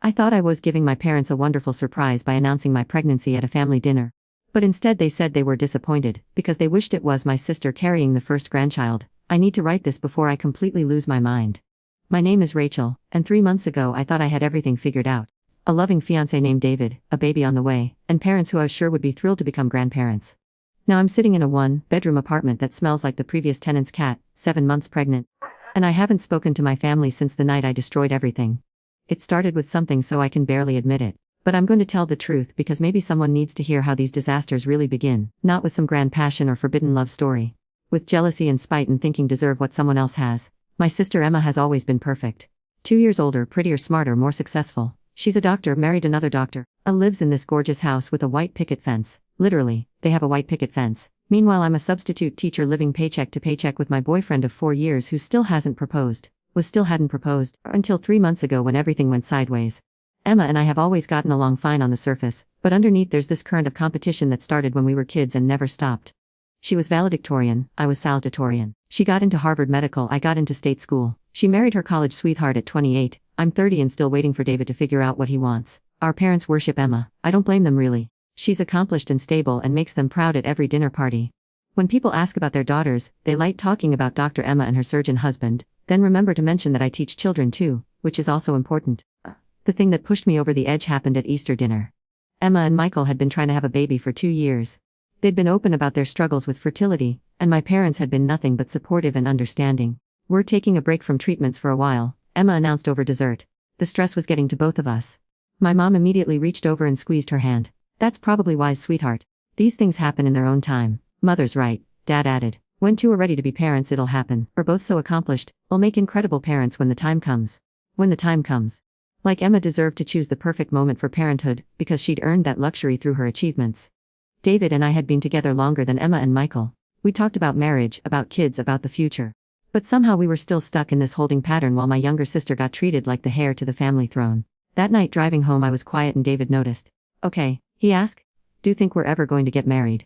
I thought I was giving my parents a wonderful surprise by announcing my pregnancy at a family dinner. But instead they said they were disappointed, because they wished it was my sister carrying the first grandchild. I need to write this before I completely lose my mind. My name is Rachel, and 3 months ago I thought I had everything figured out. A loving fiancé named David, a baby on the way, and parents who I was sure would be thrilled to become grandparents. Now I'm sitting in a one-bedroom apartment that smells like the previous tenant's cat, 7 months pregnant. And I haven't spoken to my family since the night I destroyed everything. It started with something so I can barely admit it. But I'm going to tell the truth because maybe someone needs to hear how these disasters really begin, not with some grand passion or forbidden love story. With jealousy and spite and thinking deserve what someone else has. My sister Emma has always been perfect. 2 years older, prettier, smarter, more successful. She's a doctor, married another doctor. Lives in this gorgeous house with a white picket fence. Literally, they have a white picket fence. Meanwhile I'm a substitute teacher living paycheck to paycheck with my boyfriend of 4 years who still hadn't proposed until 3 months ago when everything went sideways. Emma and I have always gotten along fine on the surface, but underneath there's this current of competition that started when we were kids and never stopped. She was valedictorian, I was salutatorian. She got into Harvard Medical, I got into state school. She married her college sweetheart at 28, I'm 30 and still waiting for David to figure out what he wants. Our parents worship Emma, I don't blame them really. She's accomplished and stable and makes them proud at every dinner party. When people ask about their daughters, they like talking about Dr. Emma and her surgeon husband, then remember to mention that I teach children too, which is also important. The thing that pushed me over the edge happened at Easter dinner. Emma and Michael had been trying to have a baby for 2 years. They'd been open about their struggles with fertility, and my parents had been nothing but supportive and understanding. We're taking a break from treatments for a while, Emma announced over dessert. The stress was getting to both of us. My mom immediately reached over and squeezed her hand. That's probably wise, sweetheart. These things happen in their own time. Mother's right, Dad added. When two are ready to be parents it'll happen, or both so accomplished, we'll make incredible parents when the time comes. When the time comes. Like Emma deserved to choose the perfect moment for parenthood, because she'd earned that luxury through her achievements. David and I had been together longer than Emma and Michael. We talked about marriage, about kids, about the future. But somehow we were still stuck in this holding pattern while my younger sister got treated like the heir to the family throne. That night driving home I was quiet and David noticed. Okay, he asked. Do you think we're ever going to get married?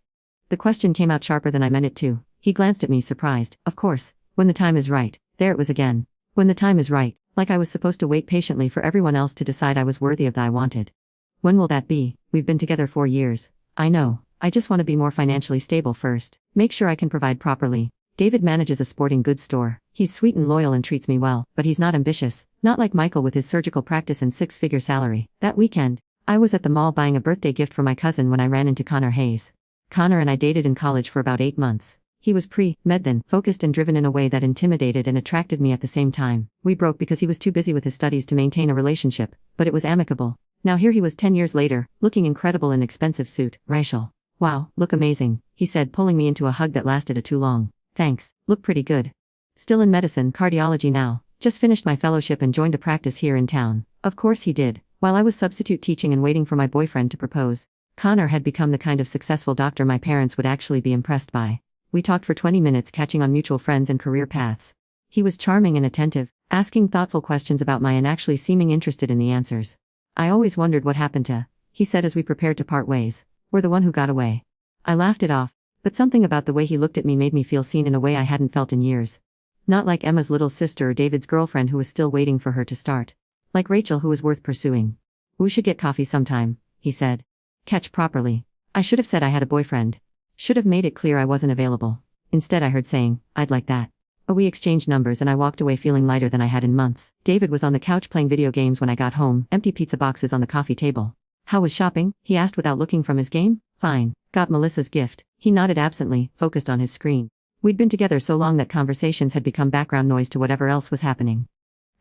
The question came out sharper than I meant it to. He glanced at me surprised. Of course, when the time is right. There it was again. When the time is right, like I was supposed to wait patiently for everyone else to decide I was worthy of the I wanted. When will that be? We've been together 4 years. I know. I just want to be more financially stable first. Make sure I can provide properly. David manages a sporting goods store. He's sweet and loyal and treats me well, but he's not ambitious. Not like Michael with his surgical practice and 6-figure salary. That weekend, I was at the mall buying a birthday gift for my cousin when I ran into Connor Hayes. Connor and I dated in college for about 8 months. He was pre-med then, focused and driven in a way that intimidated and attracted me at the same time. We broke because he was too busy with his studies to maintain a relationship, but it was amicable. Now here he was 10 years later, looking incredible in an expensive suit. Rachel. Wow, look amazing, he said, pulling me into a hug that lasted too long. Thanks, look pretty good. Still in medicine, cardiology now. Just finished my fellowship and joined a practice here in town. Of course he did, while I was substitute teaching and waiting for my boyfriend to propose. Connor had become the kind of successful doctor my parents would actually be impressed by. We talked for 20 minutes, catching on mutual friends and career paths. He was charming and attentive, asking thoughtful questions about my and actually seeming interested in the answers. I always wondered what happened to, he said as we prepared to part ways. We're the one who got away. I laughed it off, but something about the way he looked at me made me feel seen in a way I hadn't felt in years. Not like Emma's little sister or David's girlfriend who was still waiting for her to start. Like Rachel who was worth pursuing. We should get coffee sometime, he said. Catch properly. I should have said I had a boyfriend. Should have made it clear I wasn't available. Instead I heard saying, I'd like that. We exchanged numbers and I walked away feeling lighter than I had in months. David was on the couch playing video games when I got home, empty pizza boxes on the coffee table. How was shopping? He asked without looking from his game. Fine. Got Melissa's gift. He nodded absently, focused on his screen. We'd been together so long that conversations had become background noise to whatever else was happening.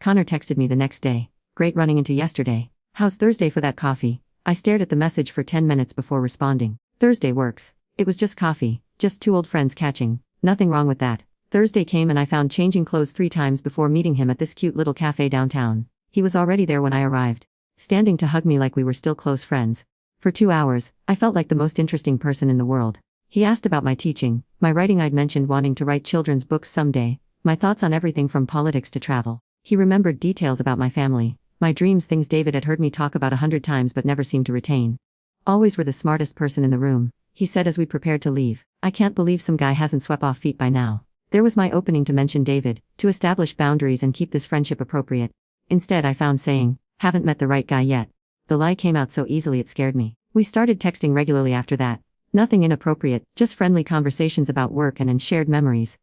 Connor texted me the next day. Great running into yesterday. How's Thursday for that coffee? I stared at the message for 10 minutes before responding. Thursday works. It was just coffee, just 2 old friends catching. Nothing wrong with that. Thursday came and I found changing clothes 3 times before meeting him at this cute little cafe downtown. He was already there when I arrived. Standing to hug me like we were still close friends. For 2 hours, I felt like the most interesting person in the world. He asked about my teaching, my writing. I'd mentioned wanting to write children's books someday, my thoughts on everything from politics to travel. He remembered details about my family, my dreams, things David had heard me talk about 100 times but never seemed to retain. Always were the smartest person in the room, he said as we prepared to leave. I can't believe some guy hasn't swept off feet by now. There was my opening to mention David, to establish boundaries and keep this friendship appropriate. Instead I found saying, Haven't met the right guy yet. The lie came out so easily it scared me. We started texting regularly after that. Nothing inappropriate, just friendly conversations about work and shared memories.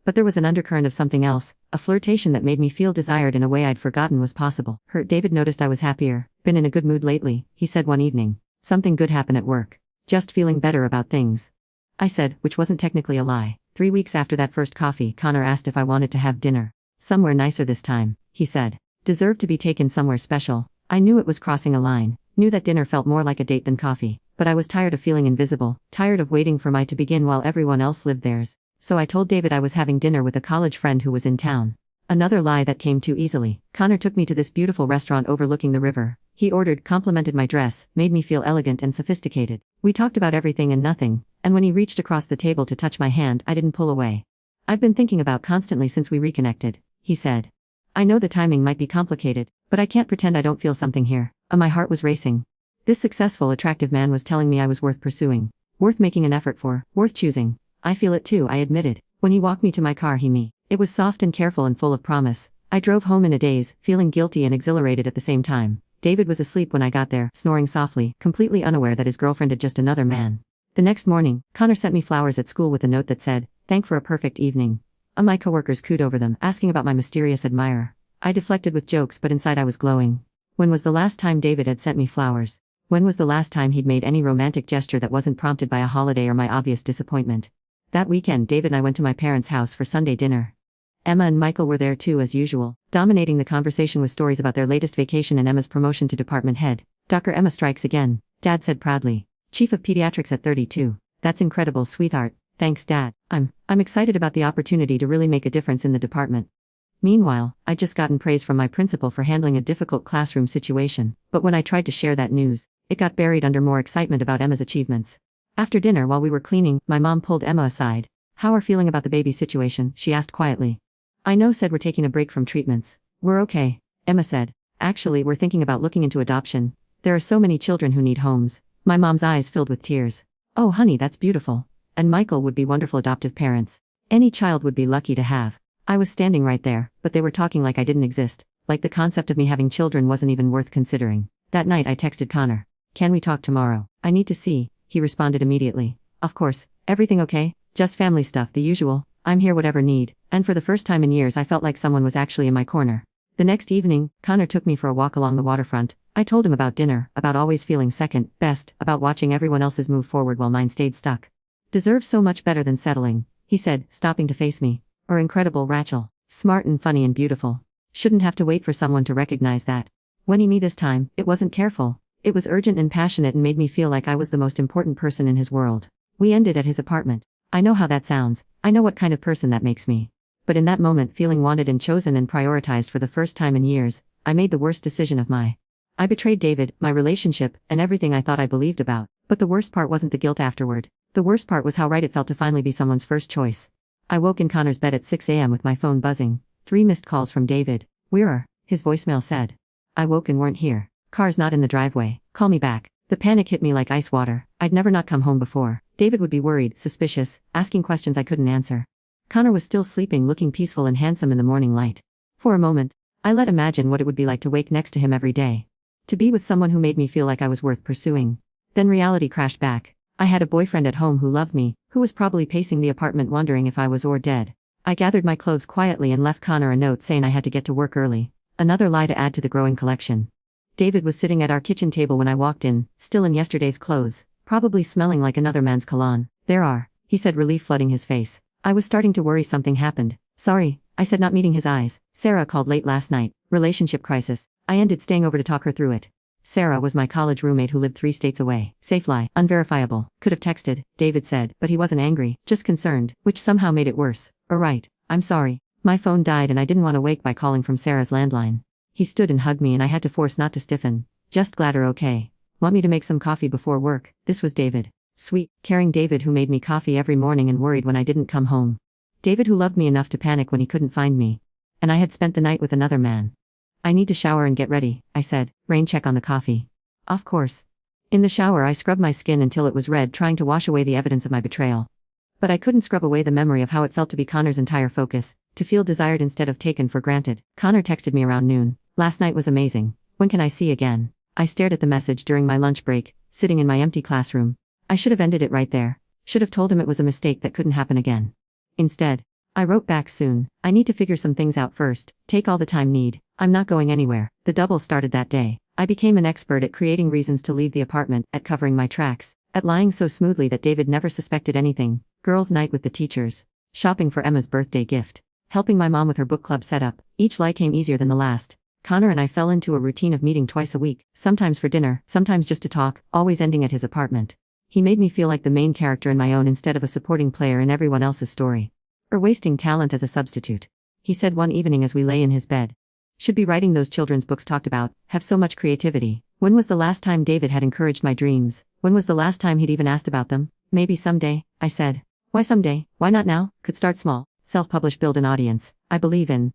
But there was an undercurrent of something else, a flirtation that made me feel desired in a way I'd forgotten was possible. David noticed I was happier, been in a good mood lately, he said one evening. Something good happened at work. Just feeling better about things. I said, which wasn't technically a lie. 3 weeks after that first coffee, Connor asked if I wanted to have dinner. Somewhere nicer this time, he said. Deserved to be taken somewhere special. I knew it was crossing a line, knew that dinner felt more like a date than coffee, but I was tired of feeling invisible, tired of waiting for my to begin while everyone else lived theirs. So I told David I was having dinner with a college friend who was in town. Another lie that came too easily. Connor took me to this beautiful restaurant overlooking the river. He ordered, complimented my dress, made me feel elegant and sophisticated. We talked about everything and nothing, and when he reached across the table to touch my hand, I didn't pull away. I've been thinking about constantly since we reconnected, he said. I know the timing might be complicated, but I can't pretend I don't feel something here. My heart was racing. This successful, attractive man was telling me I was worth pursuing, worth making an effort for, worth choosing. I feel it too, I admitted. When he walked me to my car, it was soft and careful and full of promise. I drove home in a daze, feeling guilty and exhilarated at the same time. David was asleep when I got there, snoring softly, completely unaware that his girlfriend had just another man. The next morning, Connor sent me flowers at school with a note that said, "Thank for a perfect evening." My coworkers cooed over them, asking about my mysterious admirer. I deflected with jokes, but inside I was glowing. When was the last time David had sent me flowers? When was the last time he'd made any romantic gesture that wasn't prompted by a holiday or my obvious disappointment? That weekend, David and I went to my parents' house for Sunday dinner. Emma and Michael were there too, as usual, dominating the conversation with stories about their latest vacation and Emma's promotion to department head. Dr. Emma strikes again, Dad said proudly. Chief of Pediatrics at 32. That's incredible, sweetheart. Thanks, Dad. I'm excited about the opportunity to really make a difference in the department. Meanwhile, I'd just gotten praise from my principal for handling a difficult classroom situation, but when I tried to share that news, it got buried under more excitement about Emma's achievements. After dinner, while we were cleaning, my mom pulled Emma aside. "How are feeling about the baby situation?" she asked quietly. "I know," said, "we're taking a break from treatments. We're okay," Emma said. "Actually, we're thinking about looking into adoption. There are so many children who need homes." My mom's eyes filled with tears. "Oh honey, that's beautiful. And Michael would be wonderful adoptive parents. Any child would be lucky to have." I was standing right there, but they were talking like I didn't exist, like the concept of me having children wasn't even worth considering. That night I texted Connor. "Can we talk tomorrow? I need to see," he responded immediately. "Of course, everything okay? Just family stuff, the usual. I'm here whatever need." And for the first time in years I felt like someone was actually in my corner. The next evening, Connor took me for a walk along the waterfront. I told him about dinner, about always feeling second best, about watching everyone else's move forward while mine stayed stuck. "Deserves so much better than settling," he said, stopping to face me. "Or incredible, Rachel. Smart and funny and beautiful. Shouldn't have to wait for someone to recognize that." When he me this time, it wasn't careful. It was urgent and passionate and made me feel like I was the most important person in his world. We ended at his apartment. I know how that sounds. I know what kind of person that makes me. But in that moment, feeling wanted and chosen and prioritized for the first time in years, I made the worst decision of my. I betrayed David, my relationship, and everything I thought I believed about. But the worst part wasn't the guilt afterward. The worst part was how right it felt to finally be someone's first choice. I woke in Connor's bed at 6 a.m. with my phone buzzing. 3 missed calls from David. "Where are?" his voicemail said. I woke and weren't here. "Car's not in the driveway. Call me back." The panic hit me like ice water. I'd never not come home before. David would be worried, suspicious, asking questions I couldn't answer. Connor was still sleeping, looking peaceful and handsome in the morning light. For a moment, I let imagine what it would be like to wake next to him every day. To be with someone who made me feel like I was worth pursuing. Then reality crashed back. I had a boyfriend at home who loved me, who was probably pacing the apartment wondering if I was or dead. I gathered my clothes quietly and left Connor a note saying I had to get to work early. Another lie to add to the growing collection. David was sitting at our kitchen table when I walked in, still in yesterday's clothes, probably smelling like another man's cologne. "There are," he said, relief flooding his face. I was starting to worry something happened. "Sorry," I said, not meeting his eyes. "Sarah called late last night. Relationship crisis." I ended staying over to talk her through it. Sarah was my college roommate who lived 3 states away. Safe lie, unverifiable. Could have texted, David said, but he wasn't angry, just concerned, which somehow made it worse. Right. "I'm sorry. My phone died and I didn't want to wake by calling from Sarah's landline." He stood and hugged me and I had to force not to stiffen. "Just glad you're okay. Want me to make some coffee before work?" This was David. Sweet, caring David who made me coffee every morning and worried when I didn't come home. David who loved me enough to panic when he couldn't find me. And I had spent the night with another man. "I need to shower and get ready," I said. "Rain check on the coffee." "Of course." In the shower I scrubbed my skin until it was red, trying to wash away the evidence of my betrayal. But I couldn't scrub away the memory of how it felt to be Connor's entire focus, to feel desired instead of taken for granted. Connor texted me around noon. "Last night was amazing. When can I see again? I stared at the message during my lunch break, sitting in my empty classroom. I should have ended it right there. Should have told him it was a mistake that couldn't happen again. Instead, I wrote back soon. I need to figure some things out first. Take all the time need. I'm not going anywhere. The double started that day. I became an expert at creating reasons to leave the apartment, at covering my tracks, at lying so smoothly that David never suspected anything. Girls' night with the teachers. Shopping for Emma's birthday gift. Helping my mom with her book club setup. Each lie came easier than the last. Connor and I fell into a routine of meeting twice a week, sometimes for dinner, sometimes just to talk, always ending at his apartment. He made me feel like the main character in my own instead of a supporting player in everyone else's story. Or wasting talent as a substitute. He said one evening as we lay in his bed. Should be writing those children's books talked about, have so much creativity. When was the last time David had encouraged my dreams? When was the last time he'd even asked about them? Maybe someday, I said. Why someday? Why not now? Could start small. Self-publish, build an audience. I believe in.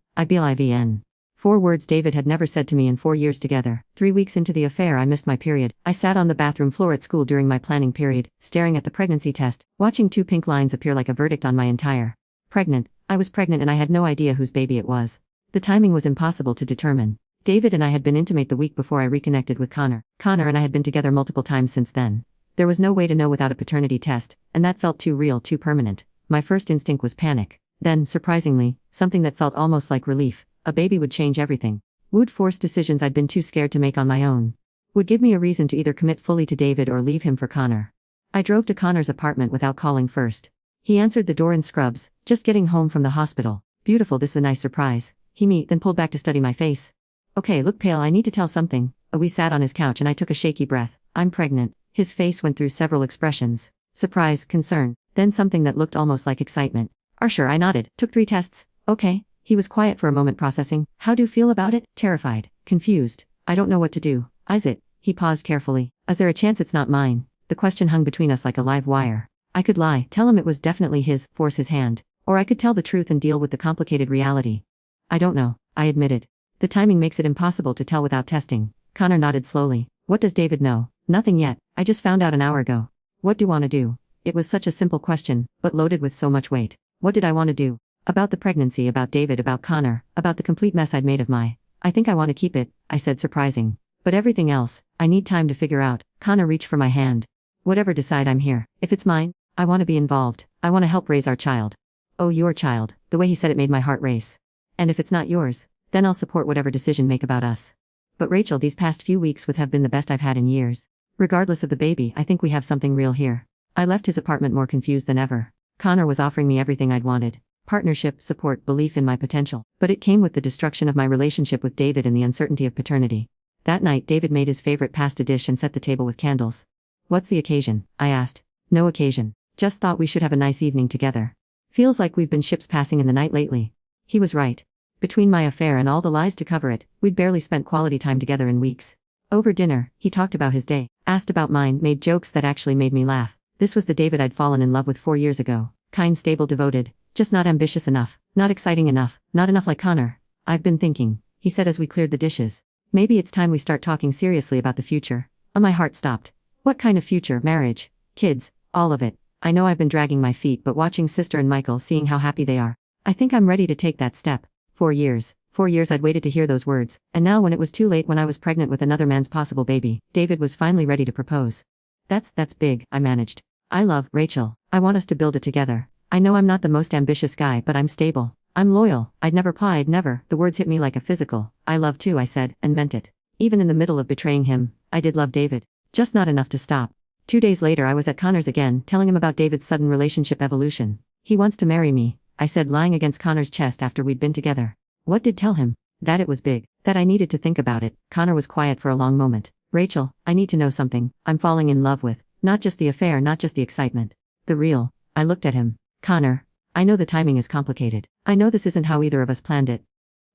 4 words David had never said to me in 4 years together. 3 weeks into the affair I missed my period. I sat on the bathroom floor at school during my planning period, staring at the pregnancy test, watching 2 pink lines appear like a verdict on my entire. Pregnant. I was pregnant and I had no idea whose baby it was. The timing was impossible to determine. David and I had been intimate the week before I reconnected with Connor. Connor and I had been together multiple times since then. There was no way to know without a paternity test, and that felt too real, too permanent. My first instinct was panic. Then, surprisingly, something that felt almost like relief. A baby would change everything. Would force decisions I'd been too scared to make on my own. Would give me a reason to either commit fully to David or leave him for Connor. I drove to Connor's apartment without calling first. He answered the door in scrubs, just getting home from the hospital. Beautiful, this is a nice surprise. Then pulled back to study my face. Okay, look pale, I need to tell something. We sat on his couch and I took a shaky breath. I'm pregnant. His face went through several expressions. Surprise, concern, then something that looked almost like excitement. Sure, I nodded. Took 3 tests. Okay. He was quiet for a moment, processing. How do you feel about it? Terrified. Confused. I don't know what to do. Is it? He paused carefully. Is there a chance it's not mine? The question hung between us like a live wire. I could lie, tell him it was definitely his, force his hand. Or I could tell the truth and deal with the complicated reality. I don't know, I admitted. The timing makes it impossible to tell without testing. Connor nodded slowly. What does David know? Nothing yet. I just found out an hour ago. What do you want to do? It was such a simple question, but loaded with so much weight. What did I want to do? About the pregnancy, about David, about Connor, about the complete mess I'd made of I think I want to keep it, I said, surprising. But everything else, I need time to figure out. Connor reached for my hand. Whatever decide, I'm here. If it's mine, I want to be involved. I want to help raise our child. Oh, your child. The way he said it made my heart race. And if it's not yours, then I'll support whatever decision make about us. But Rachel, these past few weeks have been the best I've had in years. Regardless of the baby, I think we have something real here. I left his apartment more confused than ever. Connor was offering me everything I'd wanted. Partnership, support, belief in my potential. But it came with the destruction of my relationship with David and the uncertainty of paternity. That night, David made his favorite pasta dish and set the table with candles. What's the occasion? I asked. No occasion. Just thought we should have a nice evening together. Feels like we've been ships passing in the night lately. He was right. Between my affair and all the lies to cover it, we'd barely spent quality time together in weeks. Over dinner, he talked about his day, asked about mine, made jokes that actually made me laugh. This was the David I'd fallen in love with 4 years ago. Kind, stable, devoted. Just not ambitious enough, not exciting enough, not enough like Connor. I've been thinking, he said as we cleared the dishes. Maybe it's time we start talking seriously about the future. My heart stopped. What kind of future? Marriage? Kids? All of it. I know I've been dragging my feet, but watching Sister and Michael, seeing how happy they are. I think I'm ready to take that step. 4 years. 4 years I'd waited to hear those words, and now when it was too late, when I was pregnant with another man's possible baby, David was finally ready to propose. That's big, I managed. I love Rachel. I want us to build it together. I know I'm not the most ambitious guy, but I'm stable. I'm loyal. I'd never. The words hit me like a physical. I love too, I said, and meant it. Even in the middle of betraying him, I did love David. Just not enough to stop. 2 days later I was at Connor's again, telling him about David's sudden relationship evolution. He wants to marry me, I said, lying against Connor's chest after we'd been together. What did tell him? That it was big. That I needed to think about it. Connor was quiet for a long moment. Rachel, I need to know something. I'm falling in love with. Not just the affair, not just the excitement. The real. I looked at him. Connor, I know the timing is complicated. I know this isn't how either of us planned it.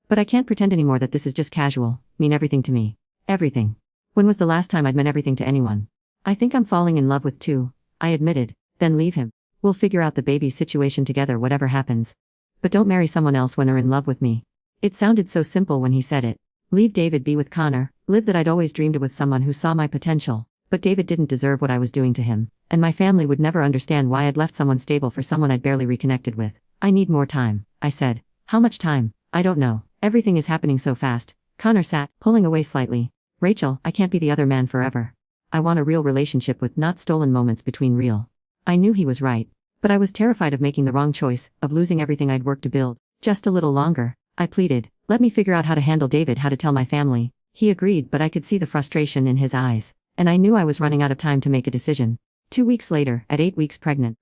But I can't pretend anymore that this is just casual. Mean everything to me. Everything. When was the last time I'd meant everything to anyone? I think I'm falling in love with too, I admitted. Then leave him. We'll figure out the baby situation together, whatever happens. But don't marry someone else when you're in love with me. It sounded so simple when he said it. Leave David, be with Connor, live that I'd always dreamed of with someone who saw my potential. But David didn't deserve what I was doing to him, and my family would never understand why I'd left someone stable for someone I'd barely reconnected with. I need more time, I said. How much time? I don't know. Everything is happening so fast. Connor sat, pulling away slightly. Rachel, I can't be the other man forever. I want a real relationship with not stolen moments between real. I knew he was right. But I was terrified of making the wrong choice, of losing everything I'd worked to build. Just a little longer, I pleaded. Let me figure out how to handle David, how to tell my family. He agreed, but I could see the frustration in his eyes. And I knew I was running out of time to make a decision. 2 weeks later, at 8 weeks pregnant,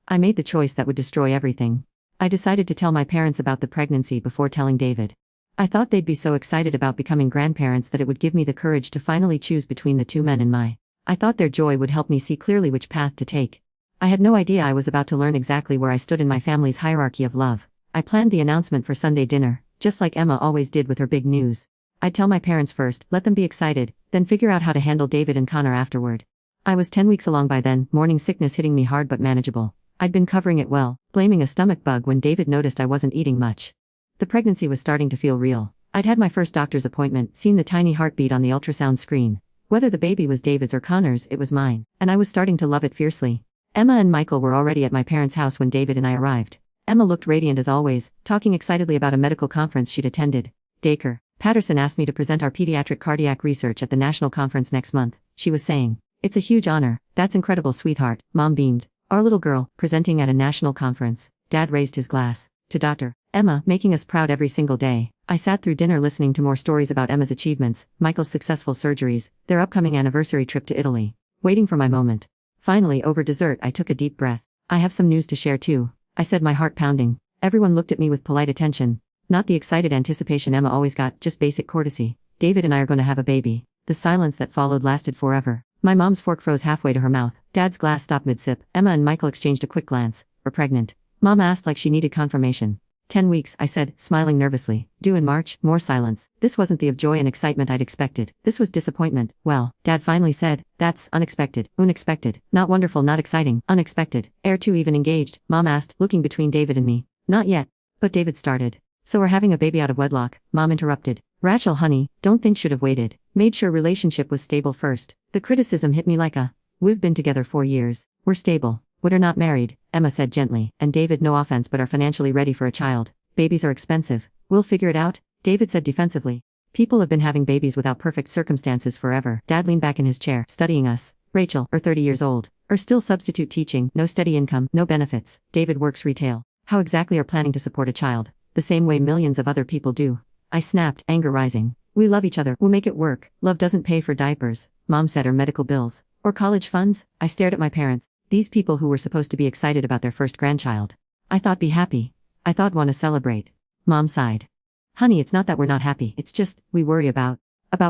I made the choice that would destroy everything. I decided to tell my parents about the pregnancy before telling David. I thought they'd be so excited about becoming grandparents that it would give me the courage to finally choose between the two men in my. I thought their joy would help me see clearly which path to take. I had no idea I was about to learn exactly where I stood in my family's hierarchy of love. I planned the announcement for Sunday dinner, just like Emma always did with her big news. I'd tell my parents first, let them be excited, then figure out how to handle David and Connor afterward. I was 10 weeks along by then, morning sickness hitting me hard but manageable. I'd been covering it well, blaming a stomach bug when David noticed I wasn't eating much. The pregnancy was starting to feel real. I'd had my first doctor's appointment, seen the tiny heartbeat on the ultrasound screen. Whether the baby was David's or Connor's, it was mine, and I was starting to love it fiercely. Emma and Michael were already at my parents' house when David and I arrived. Emma looked radiant as always, talking excitedly about a medical conference she'd attended. Dacre Patterson asked me to present our pediatric cardiac research at the national conference next month, she was saying. It's a huge honor. That's incredible, sweetheart, Mom beamed. Our little girl, presenting at a national conference. Dad raised his glass. To Dr. Emma, making us proud every single day. I sat through dinner listening to more stories about Emma's achievements, Michael's successful surgeries, their upcoming anniversary trip to Italy. Waiting for my moment. Finally, over dessert, I took a deep breath. I have some news to share too, I said, my heart pounding. Everyone looked at me with polite attention. Not the excited anticipation Emma always got, just basic courtesy. David and I are going to have a baby. The silence that followed lasted forever. My mom's fork froze halfway to her mouth. Dad's glass stopped mid-sip. Emma and Michael exchanged a quick glance. We're pregnant. Mom asked like she needed confirmation. 10 weeks, I said, smiling nervously. Due in March, more silence. This wasn't the of joy and excitement I'd expected. This was disappointment. Well, Dad finally said, that's unexpected. Unexpected. Not wonderful, not exciting. Unexpected. Air 2 even engaged? Mom asked, looking between David and me. Not yet. But David started. So we're having a baby out of wedlock, Mom interrupted. Rachel, honey, don't think should have waited. Made sure relationship was stable first. The criticism hit me like a. We've been together 4 years. We're stable. We're not married, Emma said gently. And David, no offense, but are financially ready for a child. Babies are expensive. We'll figure it out, David said defensively. People have been having babies without perfect circumstances forever. Dad leaned back in his chair, studying us. Rachel, 30 years old. Still substitute teaching, no steady income, no benefits. David works retail. How exactly are planning to support a child? The same way millions of other people do. I snapped, anger rising. We love each other, we'll make it work. Love doesn't pay for diapers, Mom said, or medical bills. Or college funds? I stared at my parents. These people who were supposed to be excited about their first grandchild. I thought be happy. I thought want to celebrate. Mom sighed. Honey, it's not that we're not happy, it's just, we worry about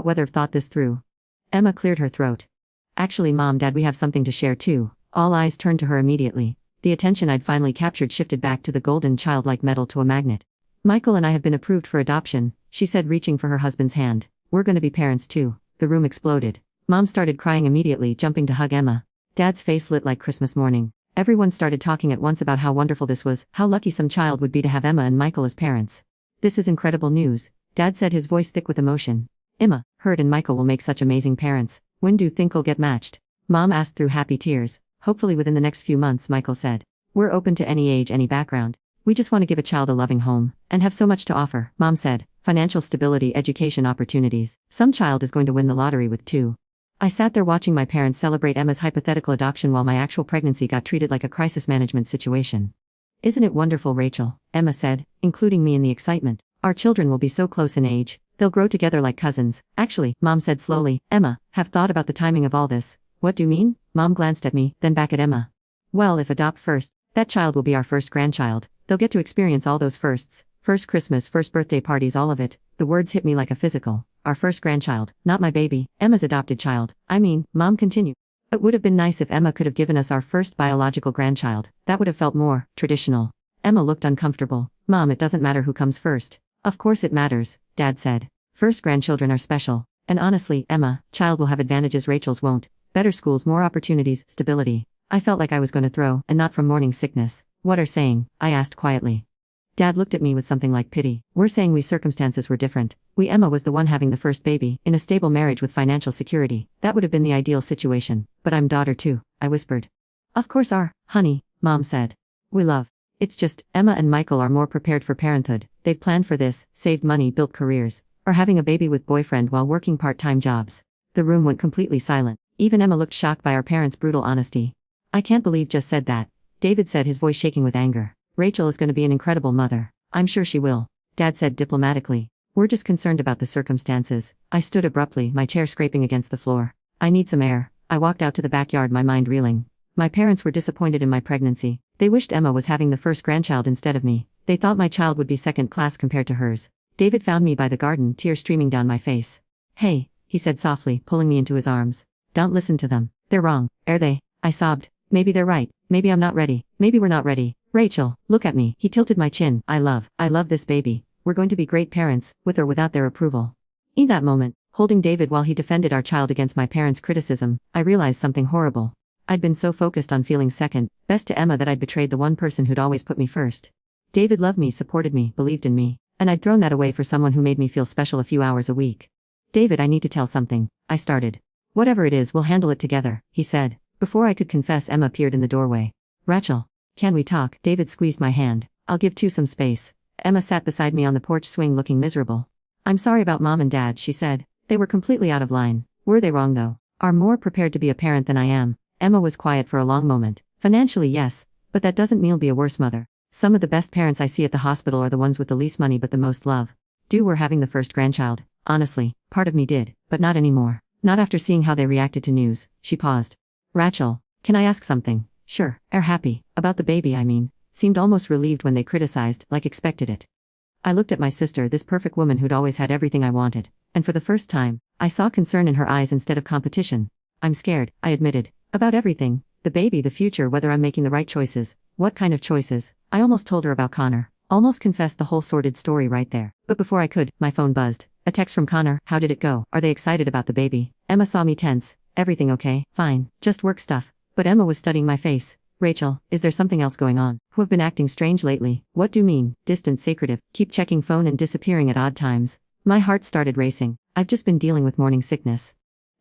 whether I've thought this through. Emma cleared her throat. Actually, Mom, Dad, we have something to share too. All eyes turned to her immediately. The attention I'd finally captured shifted back to the golden childlike metal to a magnet. Michael and I have been approved for adoption, she said, reaching for her husband's hand. We're gonna be parents too. The room exploded. Mom started crying immediately, jumping to hug Emma. Dad's face lit like Christmas morning. Everyone started talking at once about how wonderful this was, how lucky some child would be to have Emma and Michael as parents. This is incredible news, Dad said, his voice thick with emotion. Emma, and Michael will make such amazing parents. When do you think we'll get matched? Mom asked through happy tears. Hopefully within the next few months, Michael said. We're open to any age, any background. We just want to give a child a loving home, and have so much to offer, Mom said. Financial stability, education opportunities. Some child is going to win the lottery with 2. I sat there watching my parents celebrate Emma's hypothetical adoption while my actual pregnancy got treated like a crisis management situation. Isn't it wonderful, Rachel? Emma said, including me in the excitement. Our children will be so close in age. They'll grow together like cousins. Actually, Mom said slowly, Emma, have thought about the timing of all this. What do you mean? Mom glanced at me, then back at Emma. Well, if adopt first, that child will be our first grandchild. They'll get to experience all those firsts. First Christmas, first birthday parties, all of it. The words hit me like a physical. Our first grandchild, not my baby, Emma's adopted child. I mean, Mom continued. It would have been nice if Emma could have given us our first biological grandchild. That would have felt more traditional. Emma looked uncomfortable. Mom, it doesn't matter who comes first. Of course it matters, Dad said. First grandchildren are special. And honestly, Emma, child will have advantages Rachel's won't. Better schools, more opportunities, stability. I felt like I was going to throw, and not from morning sickness. What are saying? I asked quietly. Dad looked at me with something like pity. We're saying we circumstances were different. Emma was the one having the first baby, in a stable marriage with financial security. That would have been the ideal situation. But I'm daughter too, I whispered. Of course are, honey, Mom said. We love. It's just, Emma and Michael are more prepared for parenthood. They've planned for this, saved money, built careers. Or having a baby with boyfriend while working part-time jobs? The room went completely silent. Even Emma looked shocked by our parents' brutal honesty. I can't believe just said that. David said, his voice shaking with anger. Rachel is going to be an incredible mother. I'm sure she will. Dad said diplomatically. We're just concerned about the circumstances. I stood abruptly, my chair scraping against the floor. I need some air. I walked out to the backyard, my mind reeling. My parents were disappointed in my pregnancy. They wished Emma was having the first grandchild instead of me. They thought my child would be second class compared to hers. David found me by the garden, tears streaming down my face. Hey, he said softly, pulling me into his arms. Don't listen to them. They're wrong, are they? I sobbed. Maybe they're right. Maybe I'm not ready. Maybe we're not ready. Rachel, look at me. He tilted my chin. I love this baby. We're going to be great parents, with or without their approval. In that moment, holding David while he defended our child against my parents' criticism, I realized something horrible. I'd been so focused on feeling second, best to Emma that I'd betrayed the one person who'd always put me first. David loved me, supported me, believed in me, and I'd thrown that away for someone who made me feel special a few hours a week. David, I need to tell something, I started. Whatever it is, we'll handle it together, he said. Before I could confess, Emma appeared in the doorway. Rachel, can we talk? David squeezed my hand. I'll give two some space. Emma sat beside me on the porch swing looking miserable. I'm sorry about Mom and Dad, she said. They were completely out of line. Were they wrong though? Are more prepared to be a parent than I am. Emma was quiet for a long moment. Financially, yes, but that doesn't mean be a worse mother. Some of the best parents I see at the hospital are the ones with the least money but the most love. We're having the first grandchild. Honestly, part of me did, but not anymore. Not after seeing how they reacted to news. She paused. Rachel, can I ask something? Sure. Are happy. About the baby, I mean. Seemed almost relieved when they criticized, like expected it. I looked at my sister, this perfect woman who'd always had everything I wanted, and for the first time, I saw concern in her eyes instead of competition. I'm scared, I admitted. About everything. The baby, the future, whether I'm making the right choices. What kind of choices? I almost told her about Connor. Almost confessed the whole sordid story right there. But before I could, my phone buzzed. A text from Connor. How did it go? Are they excited about the baby? Emma saw me tense. Everything okay? Fine. Just work stuff. But Emma was studying my face. Rachel, is there something else going on? Who have been acting strange lately? What do you mean? Distant, secretive. Keep checking phone and disappearing at odd times. My heart started racing. I've just been dealing with morning sickness.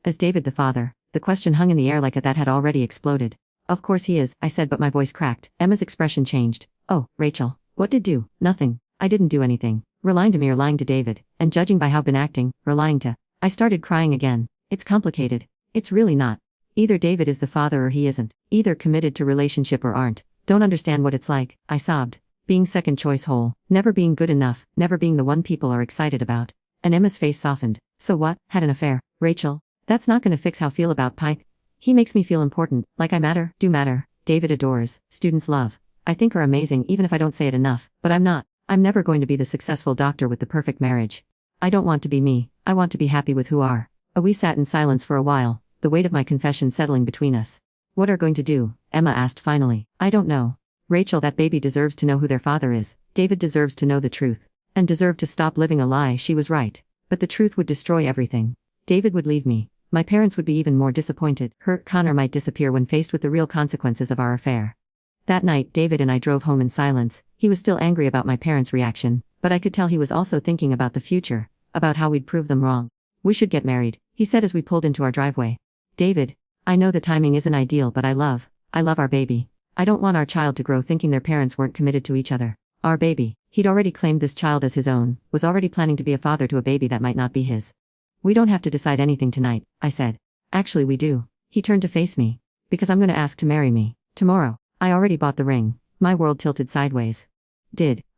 Is David the father? The question hung in the air like that had already exploded. Of course he is, I said, but my voice cracked. Emma's expression changed. Oh, Rachel. What did do? Nothing. I didn't do anything. We're lying to me or lying to David, and judging by how I've been acting, we're lying to. I started crying again. It's complicated. It's really not. Either David is the father or he isn't. Either committed to relationship or aren't. Don't understand what it's like, I sobbed. Being second choice whole, never being good enough, never being the one people are excited about. And Emma's face softened. So what? Had an affair. Rachel? That's not gonna fix how I feel about Pike. He makes me feel important, like I matter, do matter. David adores, students love. I think are amazing even if I don't say it enough, but I'm not. I'm never going to be the successful doctor with the perfect marriage. I don't want to be me, I want to be happy with who are. We sat in silence for a while, the weight of my confession settling between us. What are going to do? Emma asked finally. I don't know. Rachel, that baby deserves to know who their father is. David deserves to know the truth. And deserve to stop living a lie. She was right. But the truth would destroy everything. David would leave me. My parents would be even more disappointed. Connor might disappear when faced with the real consequences of our affair. That night, David and I drove home in silence. He was still angry about my parents' reaction, but I could tell he was also thinking about the future, about how we'd prove them wrong. We should get married, he said as we pulled into our driveway. David, I know the timing isn't ideal, but I love our baby. I don't want our child to grow thinking their parents weren't committed to each other. Our baby, he'd already claimed this child as his own, was already planning to be a father to a baby that might not be his. We don't have to decide anything tonight, I said. Actually we do. He turned to face me. Because I'm gonna ask to marry me. Tomorrow. I already bought the ring. My world tilted sideways.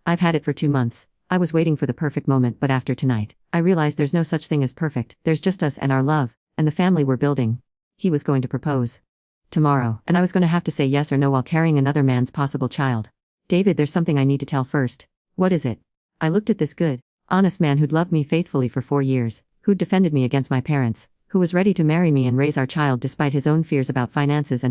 I've had it for 2 months. I was waiting for the perfect moment, but after tonight, I realized there's no such thing as perfect. There's just us and our love, and the family we're building. He was going to propose. Tomorrow, and I was gonna have to say yes or no while carrying another man's possible child. David, there's something I need to tell first. What is it? I looked at this good, honest man who'd loved me faithfully for 4 years, who'd defended me against my parents, who was ready to marry me and raise our child despite his own fears about finances and